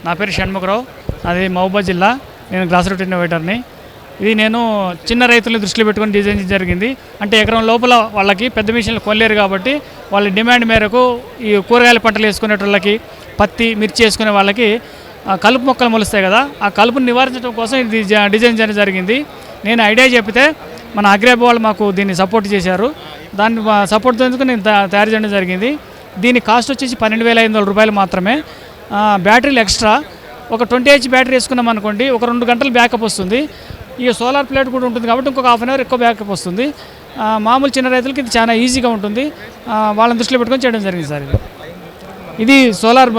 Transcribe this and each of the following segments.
నా పేరు షణ్ముఖరావు, అది మహబూబాబాద్ జిల్లా. నేను గ్రాస్ రూట్ ఇన్నోవేటర్ని. ఇది నేను చిన్న రైతులను దృష్టిలో పెట్టుకొని డిజైన్ జరిగింది. అంటే ఎకరం లోపల వాళ్ళకి పెద్ద మిషన్లు కొనలేరు కాబట్టి వాళ్ళ డిమాండ్ మేరకు ఈ కూరగాయల పంటలు వేసుకునే వాళ్ళకి, పత్తి, మిర్చి వేసుకునే వాళ్ళకి కలుపు మొక్కలు మొలుస్తాయి కదా, ఆ కలుపుని నివారించడం కోసం ఇది డిజైన్ చేయడం జరిగింది. నేను ఐడియా చెప్తే మన అగ్రియాబ్ వాళ్ళు మాకు దీన్ని సపోర్ట్ చేశారు. దాన్ని సపోర్ట్ చేసేందుకు నేను తయారు చేయడం జరిగింది. దీని కాస్ట్ వచ్చేసి 12,500 రూపాయలు మాత్రమే. బ్యాటరీలు ఎక్స్ట్రా ఒక 20H బ్యాటరీ వేసుకున్నాం అనుకోండి, ఒక 2 గంటలు బ్యాకప్ వస్తుంది. ఈ సోలార్ ప్లేట్ కూడా ఉంటుంది కాబట్టి ఇంకొక హాఫ్ అన్ అవర్ ఎక్కువ బ్యాకప్ వస్తుంది. మామూలు చిన్న రైతులకి ఇది చాలా ఈజీగా ఉంటుంది. వాళ్ళని దృష్టిలో పెట్టుకొని చేయడం జరిగింది సార్. ఇది సోలార్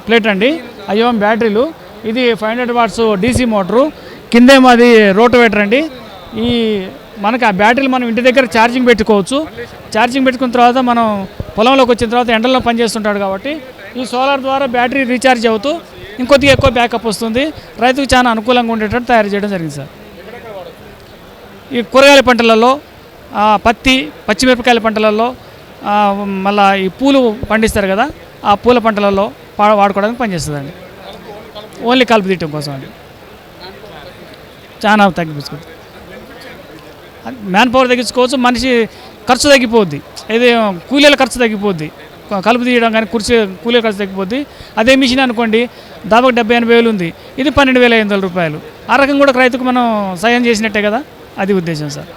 ప్లేట్ అండి, IOM బ్యాటరీలు. ఇది 500 వాట్స్ DC మోటరు, కిందేమో అది రోటోవేటర్ అండి. ఈ మనకి ఆ బ్యాటరీలు మనం ఇంటి దగ్గర ఛార్జింగ్ పెట్టుకోవచ్చు. ఛార్జింగ్ పెట్టుకున్న తర్వాత మనం పొలంలోకి వచ్చిన తర్వాత ఎండల్లో పనిచేస్తుంటాడు కాబట్టి ఈ సోలార్ ద్వారా బ్యాటరీ రీఛార్జ్ అవుతూ ఇంకొద్దిగా ఎక్కువ బ్యాకప్ వస్తుంది. రైతుకు చాలా అనుకూలంగా ఉండేటట్టు తయారు చేయడం జరిగింది సార్. ఈ కూరగాయల పంటలలో, పత్తి, పచ్చిమిరపకాయల పంటలలో, మళ్ళీ ఈ పూలు పండిస్తారు కదా, ఆ పూల పంటలలో వాడుకోవడానికి పనిచేస్తుందండి. ఓన్లీ కలుపు తీయటం కోసం అండి. చాలా తగ్గించుకోవచ్చు, మ్యాన్ పవర్ తగ్గించుకోవచ్చు, మనిషి ఖర్చు తగ్గిపోద్ది. ఇది కూలీల ఖర్చు తగ్గిపోద్ది, కలుపు తీయడం కానీ కూలీల ఖర్చు తగ్గిపోద్ది. అదే మిషన్ అనుకోండి దాదాపు 70-80 వేలు ఉంది, ఇది 12,500 రూపాయలు. ఆ రకంగా కూడా రైతుకు మనం సాయం చేసినట్టే కదా, అది ఉద్దేశం సార్.